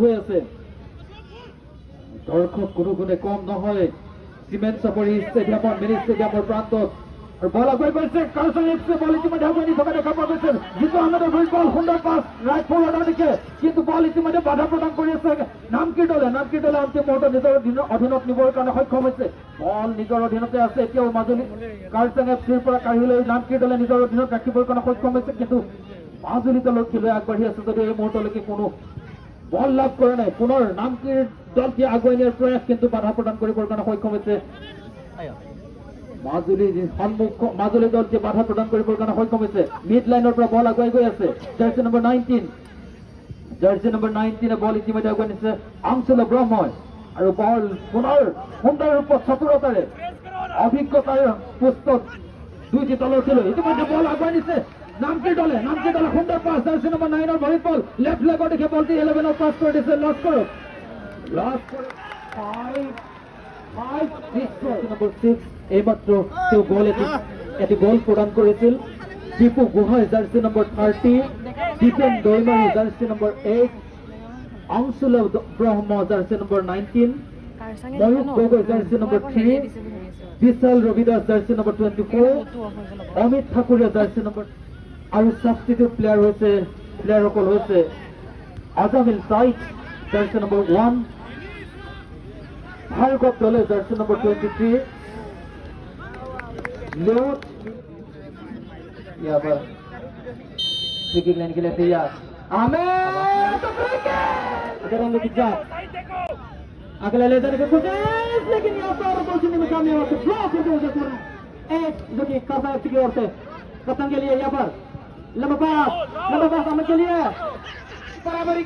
হয়ে আছে দৰ্শক কোনো গুণে কম নহয় চিমেণ্ট চাপৰি ষ্টেডিয়ামৰ মিনি ষ্টেডিয়ামৰ প্ৰান্তত আৰু বল আগুৱাই গৈছে কাৰ্জন এফচি বল ইতিমধ্যে আগুৱাই থকা দেখা পোৱা গৈছে জিতু আহমেদৰ ভৰিত বল সুন্দৰ পাছ ৰাইট ফৰৱাৰ্ডৰ দিশে কিন্তু বল ইতিমধ্যে বাধা প্ৰদান কৰি আছে নামকিৰ দলে অন্তিম মুহূৰ্তত নিজৰ অধীনত নিবৰ কাৰণে সক্ষম হৈছে বল নিজৰ অধীনতে আছে এতিয়াও মাজুলী কাৰ্জন এফচিৰ পৰা কাঢ়ি লৈ নামকিৰ দলে নিজৰ অধীনত ৰাখিবৰ কাৰণে সক্ষম হৈছে কিন্তু মাজুলী দলৰ খেলুৱৈ আগবাঢ়ি আছে যদিও এই মুহূৰ্তলৈকে কোনো বল লাভ কৰা নাই পুনৰ নামকিৰ দলটি আগুৱাই নিয়াৰ প্ৰয়াস কিন্তু বাধা প্ৰদান কৰিবৰ কাৰণে সক্ষম হৈছে মাজুলী দলটি বাধা প্ৰদান কৰিবৰ কাৰণে সক্ষম হৈছে মিড লাইনৰ পৰা বল আগুৱাই গৈ আছে জাৰ্চি নম্বৰ 19 বল ইতিমধ্যে আগুৱাই নিছে অংশুল ব্ৰহ্মই আৰু বল পুনৰ সুন্দৰ ৰূপত চতুৰতাৰে অভিজ্ঞতাৰ পুস্তক দুইটি দলৰ খেলুৱৈ ইতিমধ্যে বল আগুৱাই নিছে নামকিৰ দলে সুন্দৰ পাছ জাৰ্চি নম্বৰ 9 ভৰিত বল লেফ্ট লেগৰ দিশে বলটি 11 পাছ কৰি দিছে লছ কৰক 6 এইমাত্ৰ তেওঁ এটি গল প্ৰদান কৰিছিল Dipu Gohain jersey number 30 Dipen Daimary jersey number 8 Anshul Brahma jersey number 19 Mayuk Gogoi jersey number 3 Bishal Rabidas jersey number 24 Amit Thakuria jersey number আৰু সাবস্টিটিউট প্লেয়াৰসকল হৈছে Ajamil Said jersey number 1 Bhargav Doley jersey number 23 Lord, यहाँ पर फ्री लेने के लिए तैयार आमिर तो इधर हम लोग जाप अगला ले जाने की कोशिश लेकिन यहाँ पर और बॉल में कामयाब होते ब्लॉक होते हुए जाते हैं एक जो कि काफा अच्छी की ओर से कप्तान के लिए यहाँ पर लंबा पास आमिर के लिए बराबरी